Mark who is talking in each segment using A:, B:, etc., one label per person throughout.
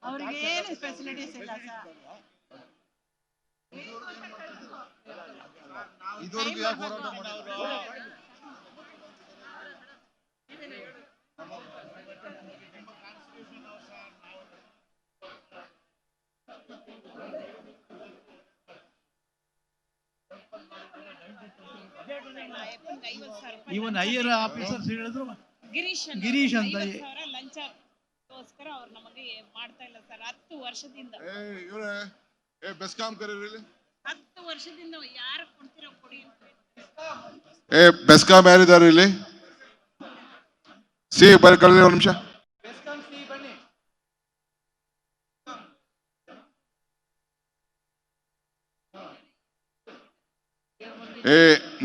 A: ಅವ್ರಿಗೆ ಏನು ಫೆಸಿಲಿಟೀಸ್ ಇಲ್ಲ ಸರ್.
B: ಇದುವರೆಗೂ ಯಾಕೆ ಹೋರಾಟ ಮಾಡಿದ್ರು?
C: ಇವನ್ ಹೈಯರ್ ಆಫೀಸರ್ಸ್ ಹೇಳಿದ್ರು
D: ಗಿರೀಶ್ ಅಂತ ಲಂಚಗೋಸ್ಕರ ಅವ್ರು ನಮಗೆ ಮಾಡ್ತಾ ಇಲ್ಲ ಸರ್. 10 ವರ್ಷದಿಂದ
B: ಬೆಸ್ಕಾಂ ಕರೀರಿ.
D: 10 ವರ್ಷದಿಂದ ಯಾರು ಕೊಡ್ತಿರೋ ಕೊಡಿ.
B: ಬೆಸ್ಕಾಂ ಯಾರಿದ್ದಾರೆ ಇಲ್ಲಿ? ಸಿ ಬರೀ ಕಳೆದ ಒಂದು ನಿಮಿಷ.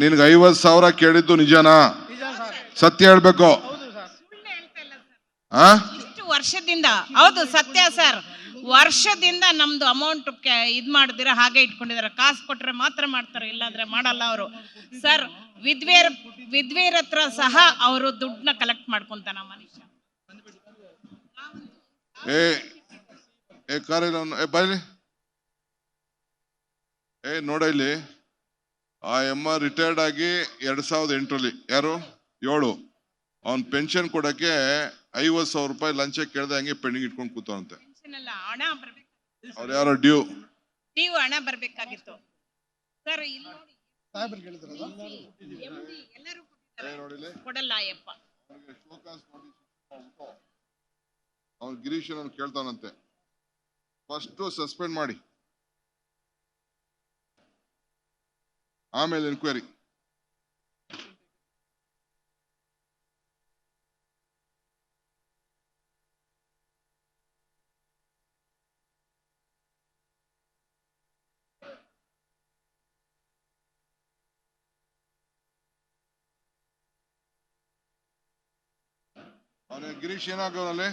B: ನಿನ್ಗೆ 50,000 ಕೇಳಿದ್ದು ನಿಜನಾ? ಸತ್ಯ ಹೇಳ್ಬೇಕು.
D: ಇಷ್ಟು ವರ್ಷದಿಂದ ಹೌದು ಸತ್ಯ ಸರ್. ವರ್ಷದಿಂದ ನಮ್ದು ಅಮೌಂಟ್ ಇದ್ ಮಾಡಿದಿರ ಹಾಗೆ ಇಟ್ಕೊಂಡಿದಾರೆ. ಕಾಸು ಕೊಟ್ರೆ ಮಾತ್ರ ಮಾಡ್ತಾರೆ, ಇಲ್ಲಾಂದ್ರೆ ಮಾಡಲ್ಲ ಅವರು ಸರ್. ವಿದ್ವೇರ್ ಹತ್ರ ಸಹ ಅವರು ದುಡ್ಡನ್ನ ಕಲೆಕ್ಟ್ ಮಾಡ್ಕೊಂತಾನ ಮನುಷ್ಯ.
B: ಬೈಲಿ ನೋಡ ಇಲ್ಲಿ. ಆ ಎಮ್ಮ ರಿಟೈರ್ಡ್ ಆಗಿ 2008ರಲ್ಲಿ ಯಾರು 7 ಅವ್ನ್ ಪೆನ್ಷನ್ ಕೊಡಕ್ಕೆ 50,000 ರೂಪಾಯಿ ಲಂಚ ಕೇಳ್ದೆ ಹಂಗೆ ಪೆಂಡಿಂಗ್ ಇಟ್ಕೊಂಡು ಕೂತವಂತೆ. ಅವ್ರು ಯಾರೋ ಡ್ಯೂ
D: ಹಣ ಬರ್ಬೇಕಾಗಿತ್ತು ಸರ್. ಕೊಡಲ್ಲ ಅಯ್ಯಪ್ಪ.
B: ಅವ್ನು ಗಿರೀಶ್ ಕೇಳ್ತಾನಂತೆ, ಫಸ್ಟ್ ಸಸ್ಪೆಂಡ್ ಮಾಡಿ ಆಮೇಲೆ ಎನ್ಕ್ವೈರಿ. ಅವನ ಗಿರೀಶ್ ಏನಾಗವನಲ್ಲಿ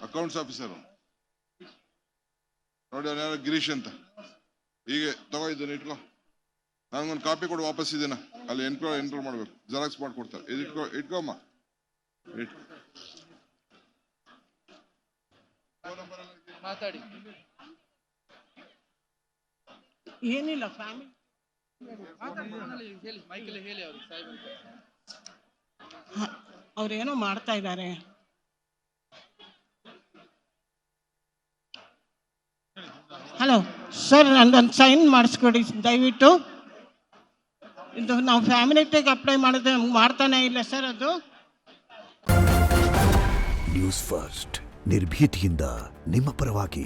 B: ಅಕೌಂಟ್ಸ್ ಆಫೀಸರ್ ನೋಡಿ. ಅವನ ಯಾರು ಗಿರೀಶ್ ಅಂತ. ಈಗ ತಗೋ ಇದನ್ನ ಇಟ್ಕೋ. ನನಗೊಂದು ಕಾಪಿ ಕೊಡು, ವಾಪಸ್ ಇದನ್ನ ಅಲ್ಲಿ ಎನ್ರೋಲ್ ಮಾಡ್ಬೇಕು, ಜೆರಾಕ್ಸ್ ಮಾಡ್ಕೊಡ್ತಾರೆ. ಇದು ಇಟ್ಕೊಮ್ಮ.
C: ಮಾತಾಡಿ.
A: ಏನಿಲ್ಲ ಫ್ಯಾಮಿಲಿ ಅವ್ರೇನೋ ಮಾಡ್ತಾ ಇದ್ದಾರೆ. ಹಲೋ ಸರ್, ನಂದೊಂದು ಸೈನ್ ಮಾಡಿಸ್ಕೊಡಿ ದಯವಿಟ್ಟು. ಇದು ನಾವು ಫ್ಯಾಮಿಲಿ ಟೆಕ್ ಅಪ್ಲೈ ಮಾಡಿದ್ರೆ ಮಾಡ್ತಾನೆ ಇಲ್ಲ ಸರ್ ಅದು.
E: ನ್ಯೂಸ್ ಫಸ್ಟ್ ನಿರ್ಭೀತಿಯಿಂದ ನಿಮ್ಮ ಪರವಾಗಿ.